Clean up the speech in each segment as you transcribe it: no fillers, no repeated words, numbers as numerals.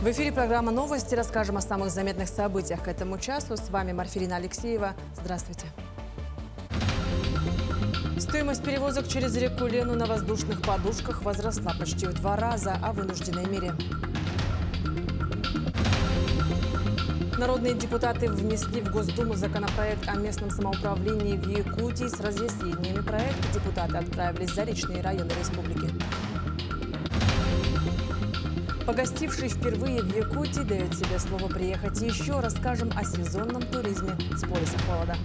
В эфире программа «Новости». Расскажем о самых заметных событиях к этому часу. С вами Марфирина Алексеева. Здравствуйте. Стоимость перевозок через реку Лену на воздушных подушках возросла почти в 2 раза, о вынужденной мере. Народные депутаты внесли в Госдуму законопроект о местном самоуправлении в Якутии. С разъяснениями проекта депутаты отправились в заречные районы республики. Погостивший впервые в Якутии дает себе слово приехать еще. Расскажем о сезонном туризме с полюса холода.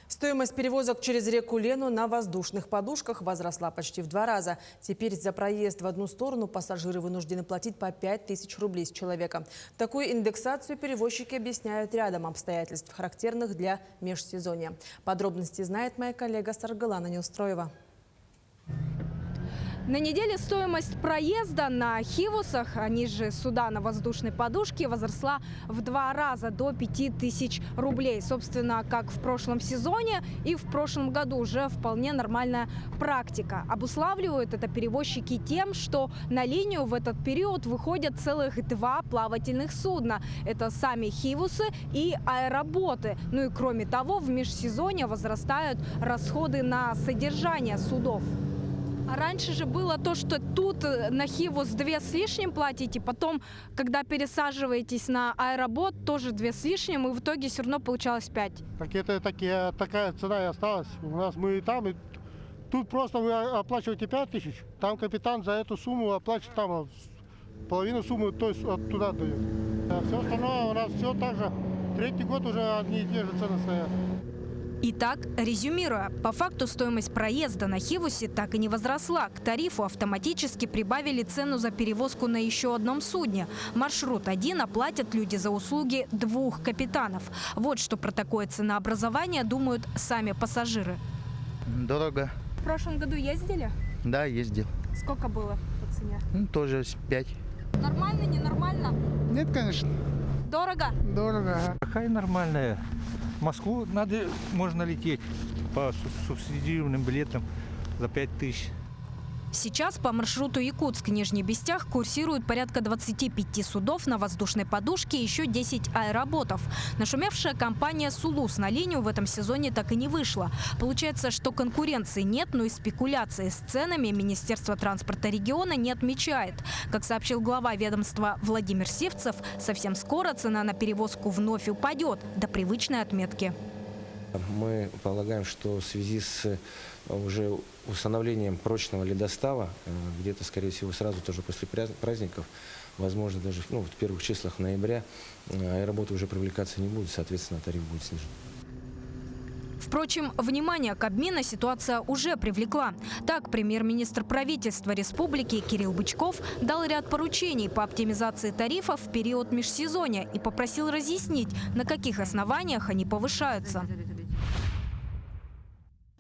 Стоимость перевозок через реку Лену на воздушных подушках возросла почти в 2 раза. Теперь за проезд в одну сторону пассажиры вынуждены платить по 5000 рублей с человека. Такую индексацию перевозчики объясняют рядом обстоятельств, характерных для межсезонья. Подробности знает моя коллега Саргалана Неустроева. На неделе стоимость проезда на хивусах, они же суда на воздушной подушке, возросла в 2 раза до 5000 рублей. Собственно, как в прошлом сезоне и в прошлом году уже вполне нормальная практика. Обуславливают это перевозчики тем, что на линию в этот период выходят целых 2 плавательных судна. Это сами хивусы и аэроботы. Ну и кроме того, в межсезонье возрастают расходы на содержание судов. А раньше же было то, что тут на хивус 2 с лишним платите, потом, когда пересаживаетесь на аэробот, тоже 2 с лишним, и в итоге все равно получалось 5. Так это такая цена и осталась. У нас мы и там, и тут просто вы оплачиваете 5000, там капитан за эту сумму оплачивает там половину суммы, то есть оттуда дает. А все остальное у нас все так же. 3-й год уже одни и те же цены стоят. Итак, резюмируя, по факту стоимость проезда на хивусе так и не возросла. К тарифу автоматически прибавили цену за перевозку на еще одном судне. Маршрут 1 оплатят люди за услуги 2 капитанов. Вот что про такое ценообразование думают сами пассажиры. Дорого. В прошлом году ездили? Да, ездил. Сколько было по цене? Тоже 5. Нормально, ненормально? Нет, конечно. Дорого? Дорого. Какая нормальная. В Москву можно лететь по субсидированным билетам за 5000. Сейчас по маршруту Якутск-Нижний Бестях курсируют порядка 25 судов на воздушной подушке и еще 10 аэроботов. Нашумевшая компания «Сулус» на линию в этом сезоне так и не вышла. Получается, что конкуренции нет, но и спекуляции с ценами Министерство транспорта региона не отмечает. Как сообщил глава ведомства Владимир Сивцев, совсем скоро цена на перевозку вновь упадет до привычной отметки. Мы полагаем, что в связи с уже установлением прочного ледостава, где-то, скорее всего, сразу тоже после праздников, возможно, даже в первых числах ноября, аэроботы уже привлекаться не будут, соответственно, тариф будет снижен. Впрочем, внимание Кабмина ситуация уже привлекла. Так, премьер-министр правительства республики Кирилл Бычков дал ряд поручений по оптимизации тарифов в период межсезонья и попросил разъяснить, на каких основаниях они повышаются.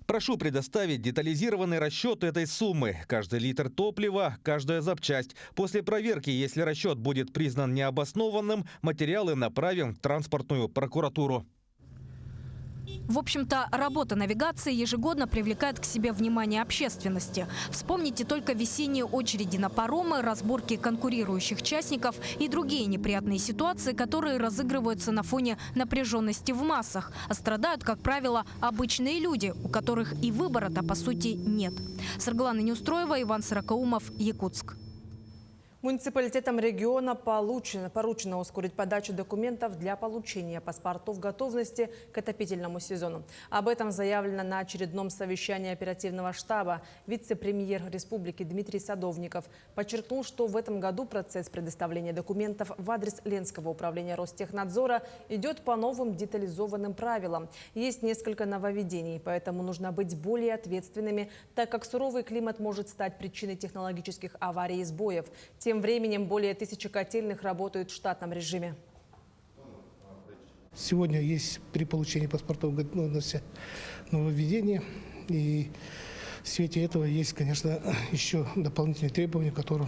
Прошу предоставить детализированный расчет этой суммы. Каждый литр топлива, каждая запчасть. После проверки, если расчет будет признан необоснованным, материалы направим в транспортную прокуратуру. В общем-то, работа навигации ежегодно привлекает к себе внимание общественности. Вспомните только весенние очереди на паромы, разборки конкурирующих частников и другие неприятные ситуации, которые разыгрываются на фоне напряженности в массах. А страдают, как правило, обычные люди, у которых и выбора-то по сути нет. Саргалана Неустроева, Иван Сорокаумов, Якутск. Муниципалитетам региона поручено ускорить подачу документов для получения паспортов готовности к отопительному сезону. Об этом заявлено на очередном совещании оперативного штаба. Вице-премьер республики Дмитрий Садовников подчеркнул, что в этом году процесс предоставления документов в адрес Ленского управления Ростехнадзора идет по новым детализованным правилам. Есть несколько нововведений, поэтому нужно быть более ответственными, так как суровый климат может стать причиной технологических аварий и сбоев. Тем временем более 1000 котельных работают в штатном режиме. Сегодня есть при получении паспортов готовности нововведения. И в свете этого есть, конечно, еще дополнительные требования, которые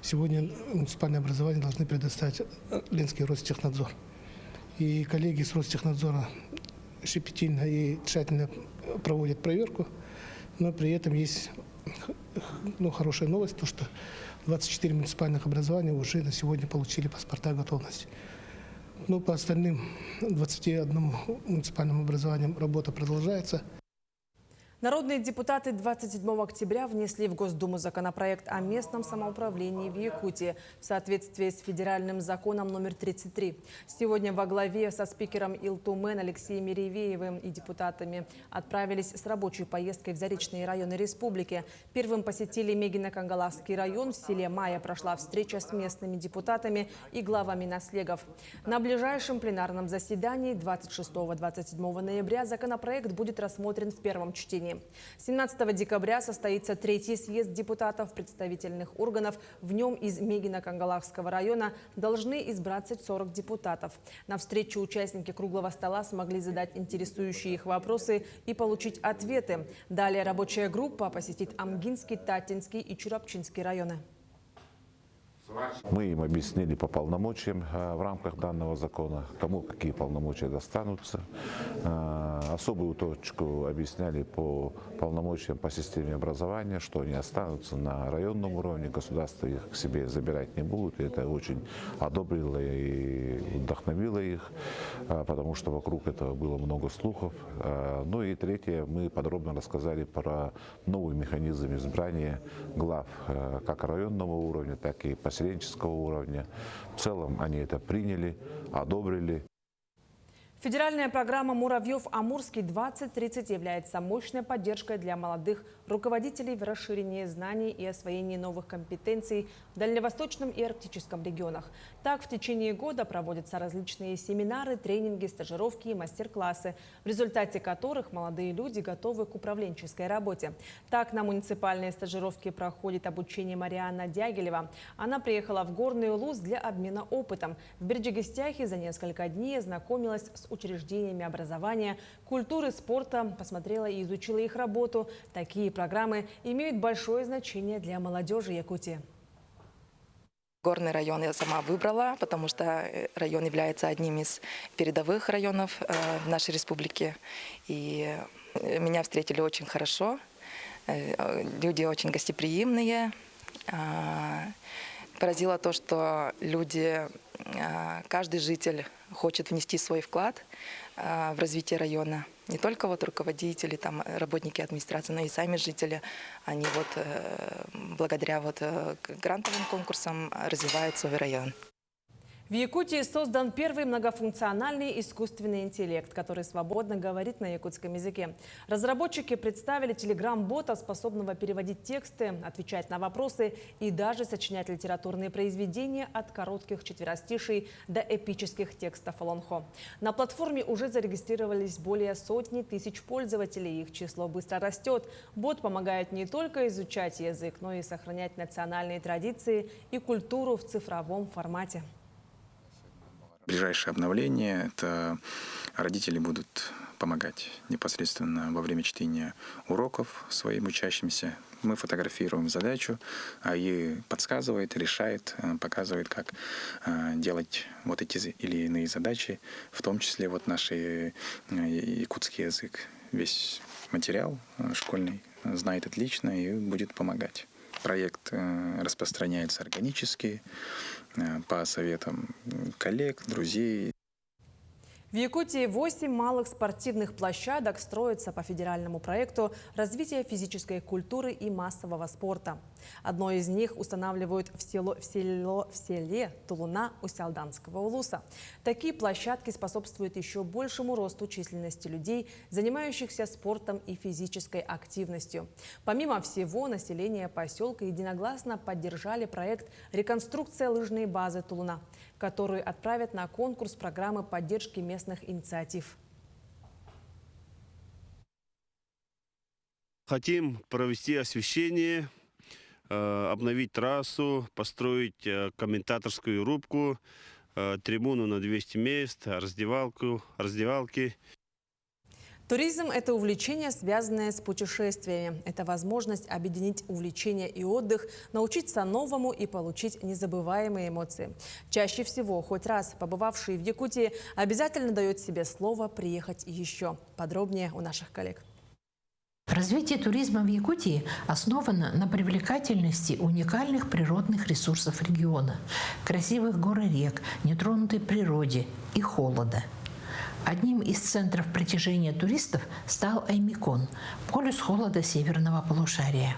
сегодня муниципальное образование должны предоставить Ленский Ростехнадзор. И коллеги с Ростехнадзора щепетильно и тщательно проводят проверку, но при этом есть хорошая новость, то что 24 муниципальных образования уже на сегодня получили паспорта готовности. Но по остальным 21 муниципальным образованиям работа продолжается. Народные депутаты 27 октября внесли в Госдуму законопроект о местном самоуправлении в Якутии в соответствии с федеральным законом номер 33. Сегодня во главе со спикером Илтумен Алексеем Меревеевым и депутатами отправились с рабочей поездкой в Заречные районы республики. Первым посетили Мегино-Кангалахский район. В селе Мая прошла встреча с местными депутатами и главами наслегов. На ближайшем пленарном заседании 26-27 ноября законопроект будет рассмотрен в первом чтении. 17 декабря состоится третий съезд депутатов представительных органов. В нем из Мегино-Кангалахского района должны избраться 40 депутатов. На встрече участники круглого стола смогли задать интересующие их вопросы и получить ответы. Далее рабочая группа посетит Амгинский, Татинский и Чурапчинский районы. Мы им объяснили по полномочиям в рамках данного закона, кому какие полномочия достанутся. Особую точку объясняли по полномочиям по системе образования, что они останутся на районном уровне, государство их к себе забирать не будет. И это очень одобрило и вдохновило их, потому что вокруг этого было много слухов. Ну и третье, мы подробно рассказали про новый механизм избрания глав как районного уровня, так и поселенческого уровня. В целом они это приняли, одобрили. Федеральная программа «Муравьев-Амурский 2030» является мощной поддержкой для молодых руководителей в расширении знаний и освоении новых компетенций в Дальневосточном и Арктическом регионах. Так, в течение года проводятся различные семинары, тренинги, стажировки и мастер-классы, в результате которых молодые люди готовы к управленческой работе. Так, на муниципальные стажировки проходит обучение Марианна Дягилева. Она приехала в Горный Улус для обмена опытом. В Берджилгестяхе за несколько дней ознакомилась с учреждениями образования, культуры, спорта, посмотрела и изучила их работу. Такие программы имеют большое значение для молодежи Якутии. Горный район я сама выбрала, потому что район является одним из передовых районов в нашей республике. И меня встретили очень хорошо, люди очень гостеприимные. Поразило то, что люди, каждый житель хочет внести свой вклад в развитие района. Не только вот руководители, там, работники администрации, но и сами жители. Они вот благодаря грантовым конкурсам развивают свой район. В Якутии создан первый многофункциональный искусственный интеллект, который свободно говорит на якутском языке. Разработчики представили телеграм-бота, способного переводить тексты, отвечать на вопросы и даже сочинять литературные произведения от коротких четверостишей до эпических текстов Олонхо. На платформе уже зарегистрировались более сотни тысяч пользователей. Их число быстро растет. Бот помогает не только изучать язык, но и сохранять национальные традиции и культуру в цифровом формате. Ближайшее обновление – это родители будут помогать непосредственно во время чтения уроков своим учащимся. Мы фотографируем задачу, а ей подсказывает, решает, показывает, как делать вот эти или иные задачи, в том числе вот наш якутский язык. Весь материал школьный знает отлично и будет помогать. Проект распространяется органически, по советам коллег, друзей. В Якутии 8 малых спортивных площадок строятся по федеральному проекту развития физической культуры и массового спорта. Одно из них устанавливают в селе Тулуна Усялданского улуса. Такие площадки способствуют еще большему росту численности людей, занимающихся спортом и физической активностью. Помимо всего, население поселка единогласно поддержали проект «Реконструкция лыжной базы Тулуна», которую отправят на конкурс программы поддержки местных инициатив. Хотим провести освещение, обновить трассу, построить комментаторскую рубку, трибуну на 200 мест, раздевалки. Туризм – это увлечение, связанное с путешествиями. Это возможность объединить увлечение и отдых, научиться новому и получить незабываемые эмоции. Чаще всего, хоть раз побывавший в Якутии, обязательно дает себе слово приехать еще. Подробнее у наших коллег. Развитие туризма в Якутии основано на привлекательности уникальных природных ресурсов региона, красивых гор и рек, нетронутой природе и холода. Одним из центров притяжения туристов стал Аймикон, полюс холода северного полушария.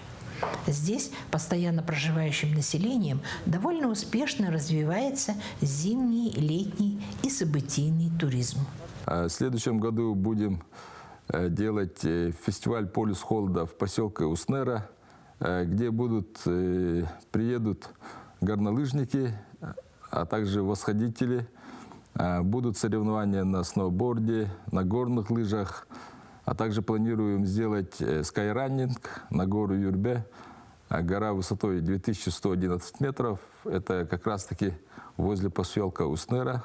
Здесь постоянно проживающим населением довольно успешно развивается зимний, летний и событийный туризм. В следующем году будем делать фестиваль «Полюс холода» в поселке Уснера, где приедут горнолыжники, а также восходители. Будут соревнования на сноуборде, на горных лыжах, а также планируем сделать скайраннинг на гору Юрбе. Гора высотой 2111 метров. Это как раз-таки возле поселка Уснера.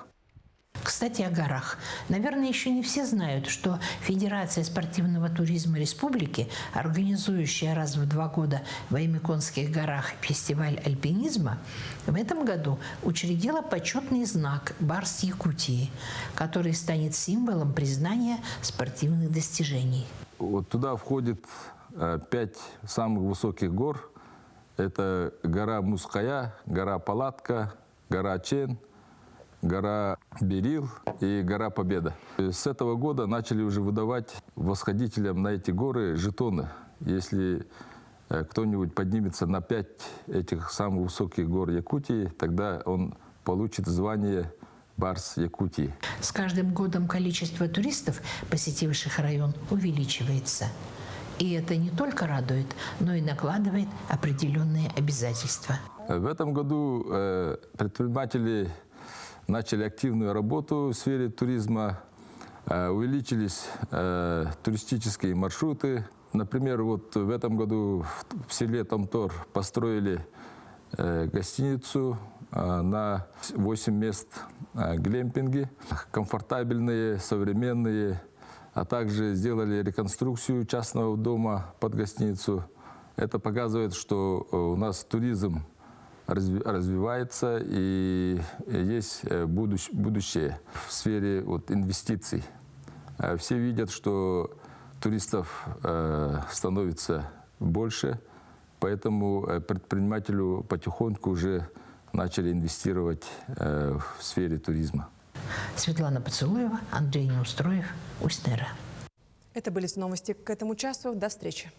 Кстати, о горах. Наверное, еще не все знают, что Федерация спортивного туризма республики, организующая раз в 2 года в Аймиконских горах фестиваль альпинизма, в этом году учредила почетный знак «Барс Якутии», который станет символом признания спортивных достижений. Вот туда входит 5 самых высоких гор. Это гора Муская, гора Палатка, гора Чен, гора Берил и гора Победа. С этого года начали уже выдавать восходителям на эти горы жетоны. Если кто-нибудь поднимется на 5 этих самых высоких гор Якутии, тогда он получит звание «Барс Якутии». С каждым годом количество туристов, посетивших район, увеличивается. И это не только радует, но и накладывает определенные обязательства. В этом году предприниматели начали активную работу в сфере туризма, увеличились туристические маршруты. Например, вот в этом году в селе Тамтор построили гостиницу на 8 мест, глэмпинги, комфортабельные, современные, а также сделали реконструкцию частного дома под гостиницу. Это показывает, что у нас туризм развивается и есть будущее в сфере инвестиций. Все видят, что туристов становится больше, поэтому предпринимателю потихоньку уже начали инвестировать в сфере туризма. Светлана Поцелуева, Андрей Неустроев, Уснера. Это были новости к этому часу. До встречи.